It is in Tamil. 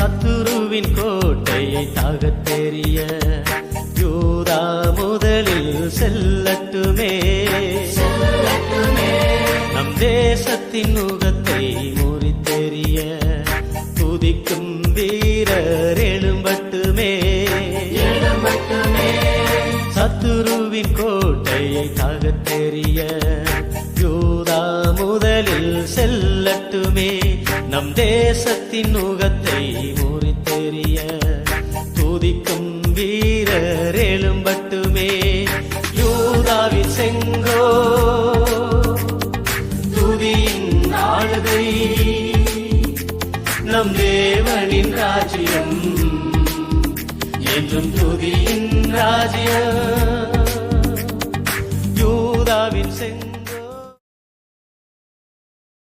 சத்துருவின் கோட்டையை தாகத் தெரிய யூதா முதலில் செல்லட்டுமே. நம் தேசத்தின் முகத்தை முறித்தெறிய துதிக்கும் வீரர் எழும்பட்டுமே. சத்துருவின் கோட்டையை தாகத் தெரிய யூதா முதலில் செல்லட்டுமே. நம் தேசத்தின் முகத்தை முறித்தெறிய துதிக்கும் வீரர் எழும்பட்டுமே. யூதாவின் செங்கோ துதியின் ஆளுகை, நம் தேவனின் ராஜ்யம் என்றும் துதியின் ராஜ்யம்.